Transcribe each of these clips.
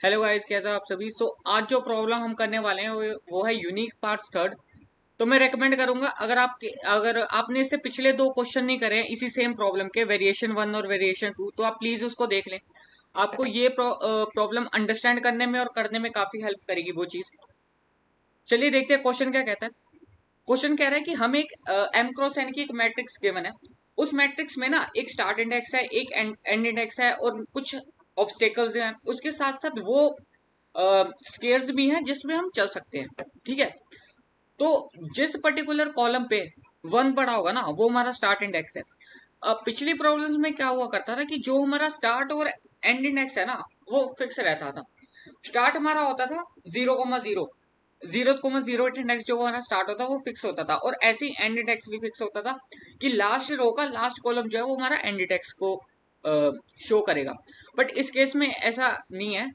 Hello guys, कैसा आप सभी। आज जो प्रॉब्लम हम करने वाले हैं वो है यूनिक पार्ट्स थर्ड। तो मैं रेकमेंड करूंगा, अगर आपने इससे पिछले दो क्वेश्चन नहीं करे हैं इसी सेम प्रॉब्लम के, वेरिएशन वन और वेरिएशन टू, तो आप प्लीज उसको देख लें। आपको ये प्रॉब्लम अंडरस्टैंड करने में और करने में काफी हेल्प करेगी वो चीज। चलिए देखते हैं क्वेश्चन क्या कहता है। क्वेश्चन कह रहा है कि हम एक एम क्रॉस एन की एक मैट्रिक्स गिवन है। उस मैट्रिक्स में ना एक स्टार्ट इंडेक्स है, एक एंड इंडेक्स है और कुछ ऑब्स्टेकल्स हैं। उसके साथ साथ वो स्केयर्स भी हैं जिसमें हम चल सकते हैं। ठीक है। तो जिस पर्टिकुलर कॉलम पे वन पड़ा होगा ना, वो हमारा स्टार्ट इंडेक्स है। अब पिछली प्रॉब्लम्स में क्या हुआ करता था कि जो हमारा स्टार्ट और एंड इंडेक्स है ना, वो फिक्स रहता था। स्टार्ट हमारा होता था 0,0, 0,0 इंडेक्स जो हमारा स्टार्ट होता वो फिक्स होता था, और ऐसे ही एंड इंडेक्स भी फिक्स होता था कि लास्ट रो का लास्ट कॉलम जो है वो हमारा एंड इंडेक्स को शो करेगा। बट इस केस में ऐसा नहीं है।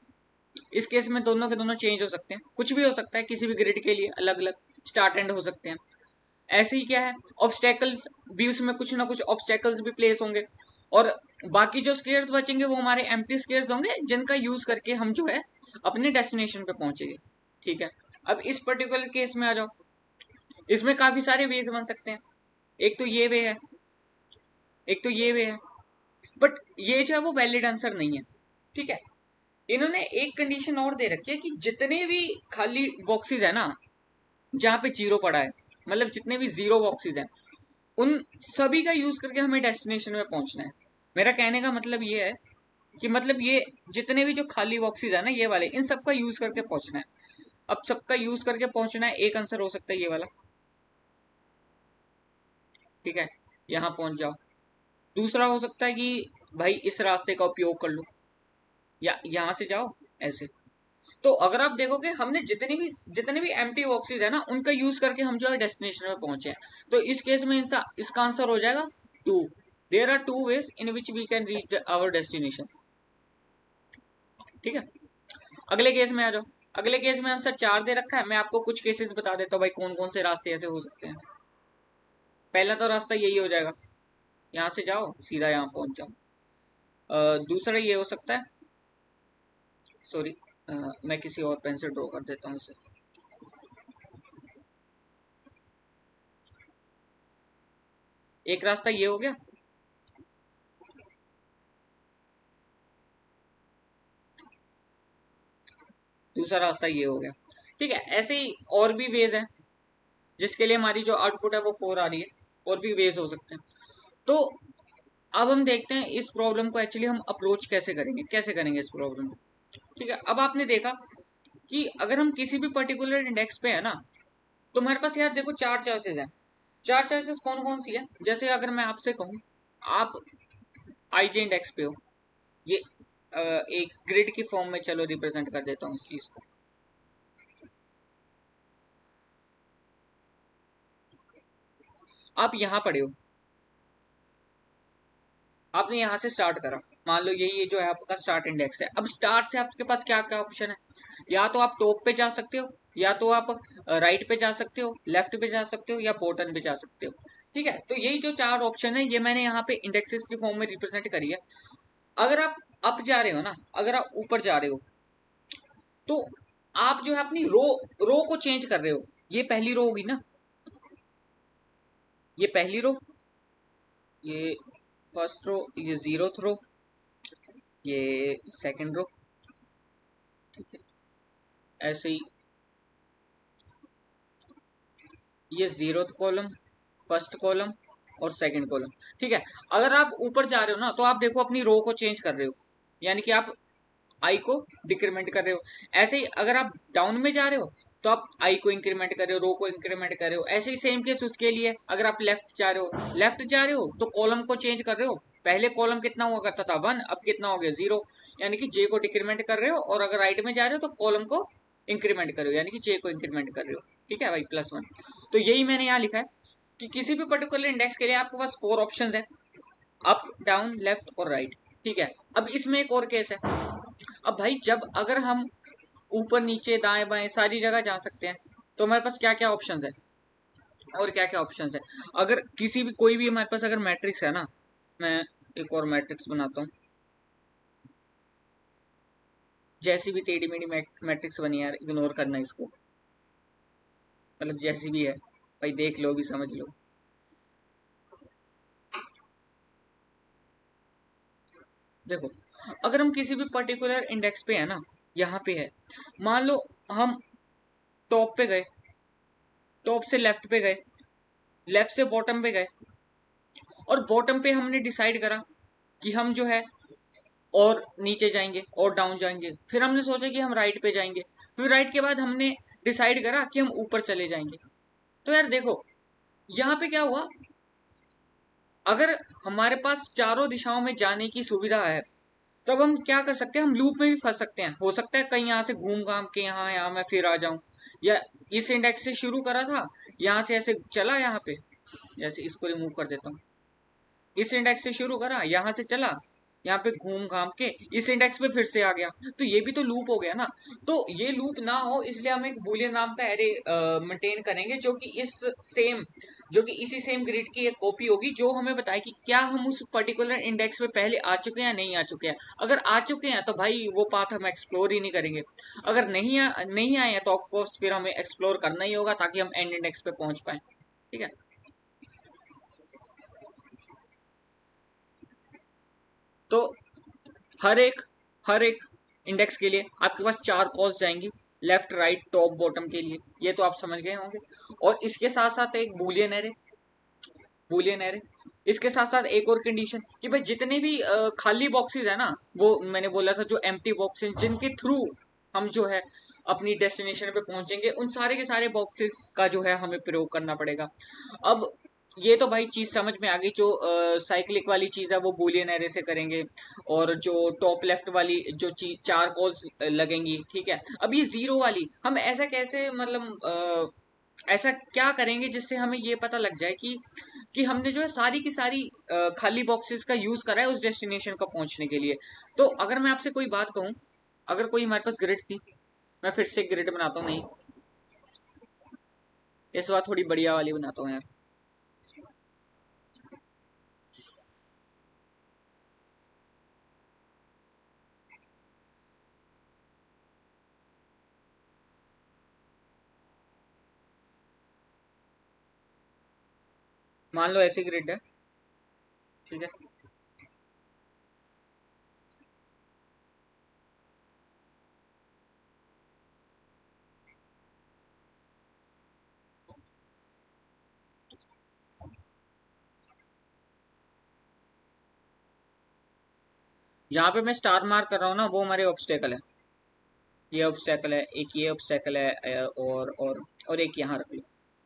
इस केस में दोनों के दोनों चेंज हो सकते हैं, कुछ भी हो सकता है, किसी भी ग्रिड के लिए अलग अलग स्टार्ट एंड हो सकते हैं। ऐसे ही क्या है, ऑब्स्टेकल्स भी, उसमें कुछ ना कुछ ऑब्स्टेकल्स भी प्लेस होंगे। और बाकी जो स्केयर्स बचेंगे वो हमारे एम्प्टी स्केयर्स होंगे जिनका यूज करके हम जो है अपने डेस्टिनेशन पे पहुंचेंगे। ठीक है। अब इस पर्टिकुलर केस में आ जाओ। इसमें काफी सारे वेज बन सकते हैं। एक तो ये वे है, एक तो ये वे है। बट ये जो है वो वैलिड आंसर नहीं है। ठीक है। इन्होंने एक कंडीशन और दे रखी है कि जितने भी खाली बॉक्सेस है ना, जहां पे जीरो पड़ा है, मतलब जितने भी जीरो बॉक्सेस हैं, उन सभी का यूज करके हमें डेस्टिनेशन में पहुंचना है। मेरा कहने का मतलब ये है कि मतलब ये जितने भी जो खाली बॉक्सेस है ना, ये वाले, इन सबका यूज करके पहुंचना है। अब सबका यूज करके पहुंचना है, एक आंसर हो सकता है ये वाला। ठीक है, यहां पहुंच जाओ। दूसरा हो सकता है कि भाई इस रास्ते का उपयोग कर लो, या यहां से जाओ ऐसे। तो अगर आप देखोगे, हमने जितने भी एम्प्टी बॉक्सेस है ना, उनका यूज करके हम जो है डेस्टिनेशन में पहुंचे हैं। तो इस केस में इसका आंसर हो जाएगा two. There are two ways in which we can reach our destination. ठीक है। अगले केस में आ जाओ। अगले केस में आंसर चार दे रखा है। मैं आपको कुछ केसेस बता देता हूँ भाई, कौन कौन से रास्ते ऐसे हो सकते हैं। पहला तो रास्ता यही हो जाएगा, यहाँ से जाओ सीधा यहाँ पहुंच जाओ। दूसरा ये हो सकता है, सॉरी, मैं किसी और पेन से ड्रॉ कर देता हूँ इसे। एक रास्ता ये हो गया। दूसरा रास्ता ये हो गया। ठीक है। ऐसे ही और भी वेज हैं जिसके लिए हमारी जो आउटपुट है वो फोर आ रही है। और भी वेज हो सकते हैं। तो अब हम देखते हैं इस प्रॉब्लम को एक्चुअली हम अप्रोच कैसे करेंगे इस प्रॉब्लम को। ठीक है। अब आपने देखा कि अगर हम किसी भी पर्टिकुलर इंडेक्स पे है ना, तो हमारे पास यार देखो चार चॉइसेस हैं। चार चॉइसेस कौन कौन सी है, जैसे अगर मैं आपसे कहूँ, आप आईजे इंडेक्स पे हो। ये एक ग्रिड की फॉर्म में चलो रिप्रेजेंट कर देता हूँ इस चीज को। आप यहाँ पड़े हो, आपने यहाँ से स्टार्ट करा। मान लो ये जो है आपका स्टार्ट इंडेक्स है। अब स्टार्ट से आपके पास क्या क्या ऑप्शन है। या तो आप टॉप पे जा सकते हो, या तो आप राइट पे जा सकते हो, लेफ्ट पे जा सकते हो, या बॉटम पे जा सकते हो। ठीक है। तो यही जो चार ऑप्शन है ये मैंने यहाँ पे इंडेक्सेस की फॉर्म में रिप्रेजेंट करी है। अगर आप अप जा रहे हो ना, अगर आप ऊपर जा रहे हो, तो आप जो है अपनी रो रो को चेंज कर रहे हो। ये पहली रो होगी ना, ये पहली रो, ये फर्स्ट रो, ये जीरोथ रो, ये सेकंड रो। ठीक है। ऐसे ही ये जीरोथ कॉलम, फर्स्ट कॉलम और सेकंड कॉलम। ठीक है। अगर आप ऊपर जा रहे हो ना, तो आप देखो अपनी रो को चेंज कर रहे हो, यानी कि आप आई को डिक्रीमेंट कर रहे हो। ऐसे ही अगर आप डाउन में जा रहे हो, तो आप आई को इंक्रीमेंट कर रहे हो, रो को इंक्रीमेंट कर रहे हो। ऐसे ही सेम केस उसके लिए, अगर आप लेफ्ट जा रहे हो तो कॉलम को चेंज कर रहे हो। पहले कॉलम कितना हुआ करता था, वन, अब कितना हो गया, जीरो। यानी कि जे को डिक्रीमेंट कर रहे हो। और अगर राइट में जा रहे हो तो कॉलम को इंक्रीमेंट कर रहे हो, यानी कि जे को इंक्रीमेंट कर रहे हो। ठीक है भाई, प्लस वन। तो यही मैंने यहाँ लिखा है कि किसी भी पर्टिकुलर इंडेक्स के लिए आपके पास फोर ऑप्शन है, अप, डाउन, लेफ्ट और राइट। ठीक है। अब इसमें एक और केस है। अब भाई जब अगर हम ऊपर नीचे दाएं बाएं सारी जगह जा सकते हैं, तो हमारे पास क्या क्या ऑप्शंस है, और क्या क्या ऑप्शंस है। अगर किसी भी कोई भी हमारे पास अगर मैट्रिक्स है ना, मैं एक और मैट्रिक्स बनाता हूँ जैसी भी टेढ़ी मेढ़ी मैट्रिक्स बनी यार, इग्नोर करना इसको, मतलब जैसी भी है भाई, देख लो भी, समझ लो। देखो, अगर हम किसी भी पर्टिकुलर इंडेक्स पे है ना, यहाँ पे है, मान लो हम टॉप पे गए, टॉप से लेफ्ट पे गए, लेफ्ट से बॉटम पे गए, और बॉटम पे हमने डिसाइड करा कि हम जो है और नीचे जाएंगे और डाउन जाएंगे, फिर हमने सोचा कि हम राइट पे जाएंगे, फिर राइट के बाद हमने डिसाइड करा कि हम ऊपर चले जाएंगे। तो यार देखो, यहाँ पे क्या हुआ, अगर हमारे पास चारों दिशाओं में जाने की सुविधा है, तब हम क्या कर सकते हैं, हम लूप में भी फंस सकते हैं। हो सकता है कहीं यहाँ से घूम घाम के यहाँ यहाँ मैं फिर आ जाऊं, या इस इंडेक्स से शुरू करा था, यहाँ से ऐसे चला यहाँ पे, जैसे इसको रिमूव कर देता हूँ, इस इंडेक्स से शुरू करा, यहाँ से चला, यहाँ पे घूम घाम के इस इंडेक्स पे फिर से आ गया, तो ये भी तो लूप हो गया ना। तो ये लूप ना हो, इसलिए हम एक बूलियन नाम का एरे मेंटेन करेंगे, जो कि इसी सेम ग्रिड की एक कॉपी होगी, जो हमें बताए कि क्या हम उस पर्टिकुलर इंडेक्स पे पहले आ चुके हैं या नहीं आ चुके हैं। अगर आ चुके हैं तो भाई वो पाथ हम एक्सप्लोर ही नहीं करेंगे, अगर नहीं आए हैं तो ऑफकोर्स फिर हमें एक्सप्लोर करना ही होगा, ताकि हम एंड इंडेक्स पे पहुंच पाए। ठीक है, तो हर एक इंडेक्स के लिए आपके पास चार कॉल्स जाएंगी, लेफ्ट राइट टॉप बॉटम के लिए, ये तो आप समझ गए होंगे। और इसके साथ साथ एक बूलियन एरे, इसके साथ साथ एक और कंडीशन कि भाई जितने भी खाली बॉक्सेस है ना, वो मैंने बोला था जो एम्प्टी बॉक्सेस जिनके थ्रू हम जो है अपनी डेस्टिनेशन पे पहुंचेंगे, उन सारे के सारे बॉक्सेस का जो है हमें प्रयोग करना पड़ेगा। अब ये तो भाई चीज समझ में आ गई, जो साइक्लिक वाली चीज है वो बूलियन एरे से करेंगे, और जो टॉप लेफ्ट वाली जो चीज चार कॉल्स लगेंगी, ठीक है। अब ये जीरो वाली हम ऐसा कैसे, मतलब ऐसा क्या करेंगे जिससे हमें ये पता लग जाए कि हमने जो है सारी की सारी खाली बॉक्सेस का यूज करा है उस डेस्टिनेशन को पहुंचने के लिए। तो अगर मैं आपसे कोई बात कहूं, अगर कोई हमारे पास ग्रिड थी, मैं फिर से ग्रिड बनाता हूँ, नहीं, इस बार थोड़ी बढ़िया वाली बनाता हूँ यार। मान लो ऐसी ग्रिड है, ठीक है, जहां पे मैं स्टार मार्क कर रहा हूँ ना, वो हमारे ऑब्स्टेकल है, ये ऑब्स्टेकल है, एक ये ऑब्स्टेकल है, और एक यहाँ रख लो,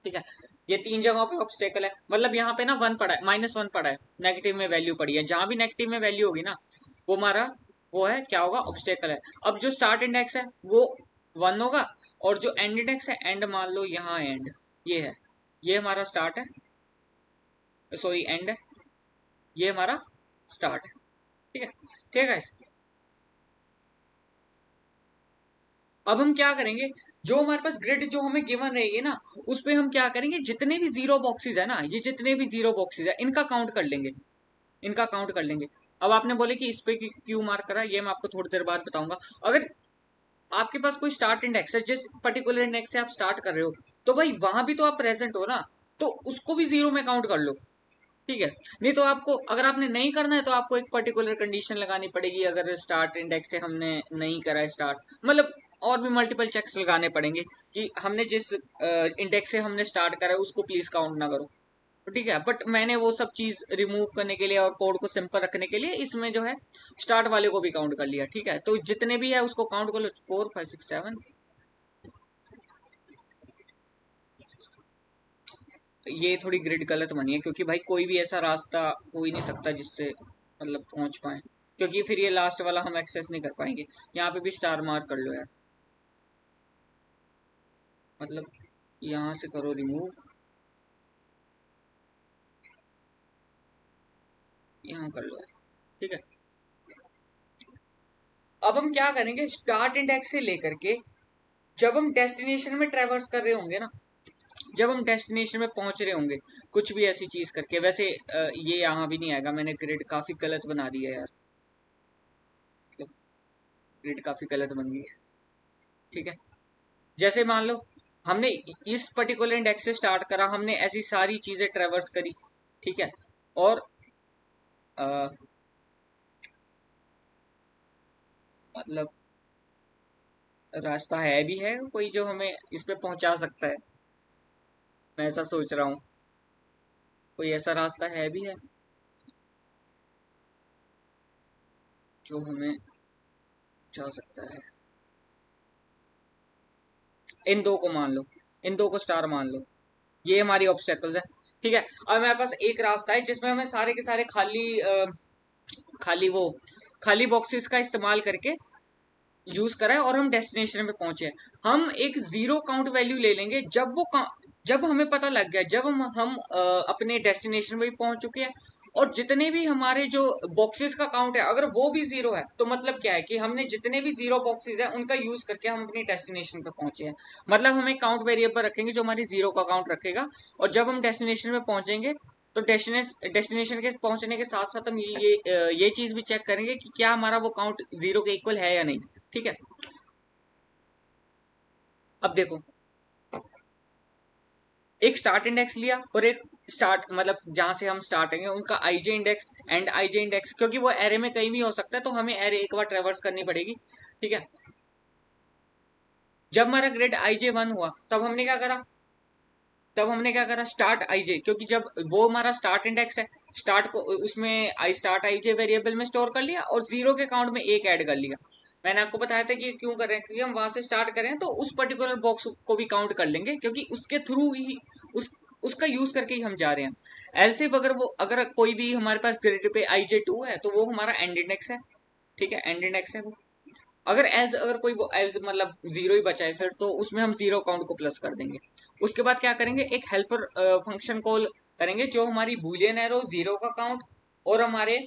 ठीक है। ये तीन जगहों पे ऑब्स्टेकल है, मतलब यहाँ पे ना वन पड़ा है, -1 पड़ा है, नेगेटिव में वैल्यू पड़ी है, जहां भी नेगेटिव में वैल्यू होगी ना, वो हमारा वो है, क्या होगा, ऑब्स्टेकल है। अब जो स्टार्ट इंडेक्स है वो 1 होगा, और जो एंड इंडेक्स है, एंड मान लो यहाँ एंड, ये है, ये हमारा स्टार्ट है, सॉरी एंड है, ये हमारा स्टार्ट है, ठीक है, ठीक है guys? अब हम क्या करेंगे, जो हमारे पास ग्रिड जो हमें गिवन रहेगी ना, उस पे हम क्या करेंगे, जितने भी जीरो बॉक्सेस है ना, ये जितने भी जीरो बॉक्सेस है, इनका काउंट कर लेंगे, इनका काउंट कर लेंगे। अब आपने बोले कि इस पे क्यों मार्क करा, ये मैं आपको थोड़ी देर बाद बताऊंगा। अगर आपके पास कोई स्टार्ट इंडेक्स है, जिस पर्टिकुलर इंडेक्स से आप स्टार्ट कर रहे हो, तो भाई वहां भी तो आप प्रेजेंट हो ना, तो उसको भी जीरो में काउंट कर लो, ठीक है। नहीं तो आपको, अगर आपने नहीं करना है, तो आपको एक पर्टिकुलर कंडीशन लगानी पड़ेगी, अगर स्टार्ट इंडेक्स से हमने नहीं करा है स्टार्ट, मतलब और भी मल्टीपल चेक्स लगाने पड़ेंगे कि हमने जिस इंडेक्स से हमने स्टार्ट करा है उसको प्लीज काउंट ना करो, तो ठीक है। बट मैंने वो सब चीज रिमूव करने के लिए और कोड को सिंपल रखने के लिए इसमें जो है स्टार्ट वाले को भी काउंट कर लिया, ठीक है। तो जितने भी है उसको काउंट कर लो, 4 5 6 7। ये थोड़ी ग्रिड गलत बनी है, क्योंकि भाई कोई भी ऐसा रास्ता हो ही नहीं सकता जिससे मतलब पहुंच पाए, क्योंकि फिर ये लास्ट वाला हम एक्सेस नहीं कर पाएंगे। यहाँ पे भी स्टार मार्क कर लो यार, मतलब यहाँ से करो रिमूव, यहाँ कर लो यार, ठीक है। अब हम क्या करेंगे, स्टार्ट इंडेक्स से लेकर के जब हम डेस्टिनेशन में ट्रेवर्स कर रहे होंगे ना, जब हम डेस्टिनेशन में पहुंच रहे होंगे, कुछ भी ऐसी चीज करके, वैसे ये यहाँ भी नहीं आएगा, मैंने ग्रिड काफी गलत बना दी है यार, मतलब ग्रिड काफी गलत बन गई है। ठीक है, जैसे मान लो हमने इस पर्टिकुलर इंडेक्स से स्टार्ट करा, हमने ऐसी सारी चीजें ट्रेवर्स करी। ठीक है, और अ, मतलब रास्ता है भी है कोई जो हमें इस पे पहुंचा सकता है, मैं ऐसा सोच रहा हूँ। कोई ऐसा रास्ता है भी है जो हमें पहुंचा सकता है। इन दो को मान लो, इन दो को स्टार मान लो, ये हमारी ऑब्स्टेकल्स है। ठीक है, अब हमारे पास एक रास्ता है जिसमें हमें सारे के सारे खाली वो खाली बॉक्सेस का इस्तेमाल करके यूज करा है और हम डेस्टिनेशन पे पहुंचे हैं। हम एक जीरो काउंट वैल्यू ले लेंगे जब हमें पता लग गया, जब हम अपने डेस्टिनेशन पे पहुंच चुके हैं और जितने भी हमारे जो बॉक्सेस का काउंट है अगर वो भी जीरो है, तो मतलब क्या है कि हमने जितने भी जीरो बॉक्सेस है उनका यूज करके हम अपनी डेस्टिनेशन पे पहुंचे हैं। मतलब हम एक काउंट वेरिएबल रखेंगे जो हमारी जीरो का काउंट रखेगा, और जब हम डेस्टिनेशन पे पहुंचेंगे तो डेस्टिनेशन के पहुंचने के साथ साथ हम ये चीज भी चेक करेंगे कि क्या हमारा वो काउंट जीरो के इक्वल है या नहीं। ठीक है, अब देखो, एक स्टार्ट इंडेक्स लिया और एक स्टार्ट मतलब जहां से हम स्टार्ट होंगे उनका i j index and i j index, क्योंकि वो एरे में कहीं भी हो सकता है तो हमें एरे एक बार ट्रेवर्स करनी पड़ेगी। ठीक है, जब हमारा ग्रेड आईजे 1 हुआ तब हमने क्या करा, स्टार्ट आईजे, क्योंकि जब वो हमारा स्टार्ट इंडेक्स है, स्टार्ट को उसमें आई स्टार्ट आईजे वेरिएबल में स्टोर कर लिया और जीरो के काउंट में एक ऐड कर लिया। मैंने आपको बताया था कि क्यों कर रहे हैं, क्योंकि हम वहां से स्टार्ट करें तो उस पर्टिकुलर बॉक्स को भी काउंट कर लेंगे, क्योंकि उसके थ्रू ही उसका यूज करके ही हम जा रहे हैं। एल सिर्फ अगर कोई भी हमारे पास ग्रिड पे आईजे 2 है तो वो हमारा एंड इंडेक्स है। ठीक है, एंड इंडेक्स है वो। अगर कोई एल्स मतलब जीरो ही बचा है फिर तो उसमें हम जीरो काउंट को प्लस कर देंगे। उसके बाद क्या करेंगे, एक हेल्पर फंक्शन कॉल करेंगे जो हमारी बूलियन एरो जीरो का काउंट और हमारे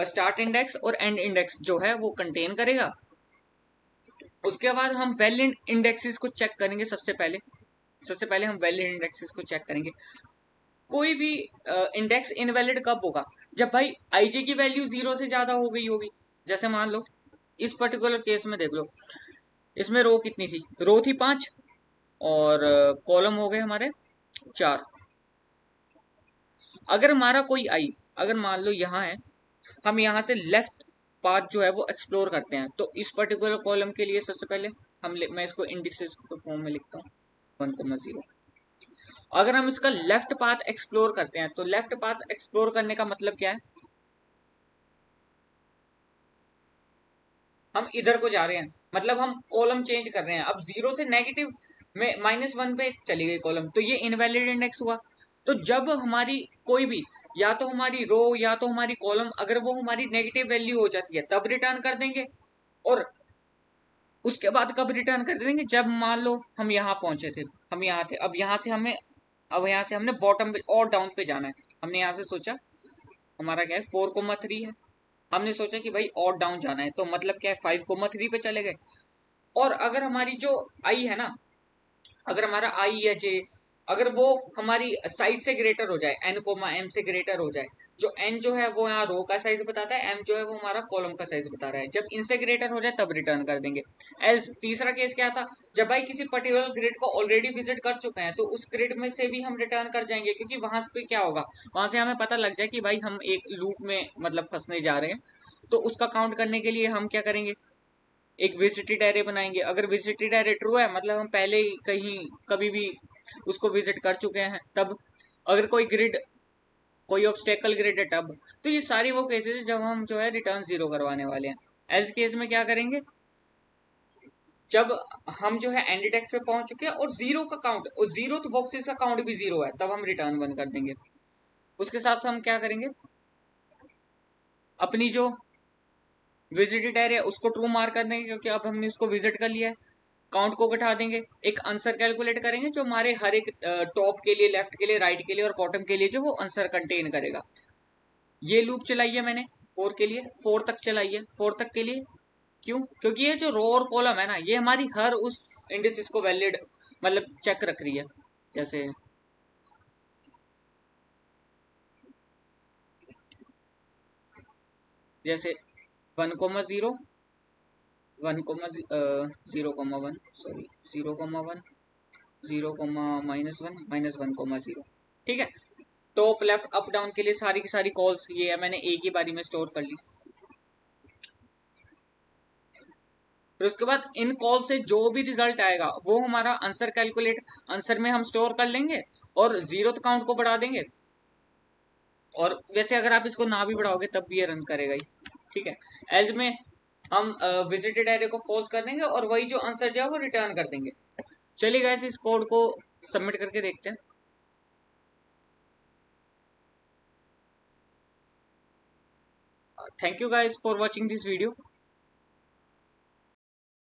स्टार्ट इंडेक्स और एंड इंडेक्स जो है वो कंटेन करेगा। उसके बाद हम वैलिड इंडेक्सेस को चेक करेंगे। सबसे पहले हम वैलिड इंडेक्सेस को चेक करेंगे। कोई भी इंडेक्स इनवैलिड कब होगा, जब भाई आईजे की वैल्यू जीरो से ज्यादा हो गई होगी। जैसे मान लो इस पर्टिकुलर केस में देख लो, इसमें रो कितनी थी, रो थी 5 और कॉलम हो गए हमारे 4। अगर हमारा कोई आई, अगर मान लो यहाँ है, हम यहाँ से लेफ्ट पार्ट जो है वो एक्सप्लोर करते हैं, तो इस पर्टिकुलर कॉलम के लिए सबसे पहले मैं इसको इंडिसेस के फॉर्म में लिखता हूँ 1,0। अगर हम इसका लेफ्ट पाथ एक्सप्लोर करते हैं तो लेफ्ट पाथ एक्सप्लोर करने का मतलब क्या है, हम इधर को जा रहे हैं, मतलब हम कॉलम चेंज कर रहे हैं। अब जीरो से नेगेटिव में -1 पे चली गई कॉलम, तो ये इनवैलिड इंडेक्स हुआ। तो जब हमारी कोई भी, या तो हमारी रो या तो हमारी कॉलम, अगर वो हमारी नेगेटिव वैल्यू हो जाती है तब रिटर्न कर देंगे, और उसके बाद कब रिटर्न कर देंगे, जब मान लो हम यहाँ पहुंचे थे, हम यहाँ थे, अब यहाँ से हमने बॉटम पे और डाउन पे जाना है। हमने यहाँ से सोचा, हमारा क्या है 4,3 है, हमने सोचा कि भाई और डाउन जाना है, तो मतलब क्या है 5,3 पे चले गए। और अगर हमारी जो आई है ना, अगर हमारा आई या जे, अगर वो हमारी साइज से ग्रेटर हो जाए, एन कोमा एम से ग्रेटर हो जाए, जो एन जो है वो यहाँ रो का साइज बताता है, एम जो है वो हमारा कॉलम का साइज बता रहा है, जब इनसे ग्रेटर हो जाए तब रिटर्न कर देंगे। एल्स तीसरा केस क्या था, जब भाई किसी पर्टिकुलर ग्रिड को ऑलरेडी विजिट कर चुके हैं तो उस ग्रिड में से भी हम रिटर्न कर जाएंगे, क्योंकि वहां पे क्या होगा, वहां से हमें पता लग जाए कि भाई हम एक लूप में मतलब फंसने जा रहे हैं। तो उसका काउंट करने के लिए हम क्या करेंगे, एक विजिटेड एरे बनाएंगे। अगर विजिटेड एरे ट्रू है मतलब हम पहले ही कहीं कभी भी उसको विजिट कर चुके हैं तब। अगर कोई ऑब्स्टेकल ग्रिड है तब। तो ये सारी वो केसेस है जब हम जो है रिटर्न जीरो करवाने वाले हैं। एज केस में क्या करेंगे, जब हम जो है एंड टेक्स्ट पे पहुंच चुके हैं और जीरो का काउंट और जीरो बॉक्सेस का काउंट भी जीरो है, तब हम रिटर्न वन कर देंगे। उसके साथ हम क्या करेंगे, अपनी जो विजिटेड एरिया उसको ट्रू मार्क कर देंगे, क्योंकि अब हमने उसको विजिट कर लिया है। काउंट को घटा देंगे, एक आंसर कैलकुलेट करेंगे जो हमारे हर एक टॉप के लिए, लेफ्ट के लिए, राइट के लिए और बॉटम के लिए जो वो आंसर कंटेन करेगा। ये लूप चलाई है मैंने 4 के लिए, 4 तक चलाई है, 4 तक के लिए। क्यों, क्योंकि ये जो रो और कॉलम है ना, ये हमारी हर उस इंडिसेस को वैलिड मतलब चेक रख रही है। जैसे जैसे 1,0, 0,1 सॉरी 0,1 0,-1 -1,0। ठीक है, टॉप लेफ्ट अप डाउन के लिए सारी की सारी कॉल्स ये है, मैंने एक ही बारी में स्टोर कर ली। फिर उसके बाद इन कॉल से जो भी रिजल्ट आएगा वो हमारा आंसर कैलकुलेट आंसर में हम स्टोर कर लेंगे और जीरोथ काउंट को बढ़ा देंगे। और वैसे अगर आप इसको ना भी बढ़ाओगे तब भी ये रन करेगा ही। ठीक है, एज में हम विजिटेड एरे को फॉल्स कर देंगे और वही जो आंसर जो है वो रिटर्न कर देंगे। चलिए गाइस, इस कोड को सबमिट करके देखते हैं। Thank you guys for watching this video.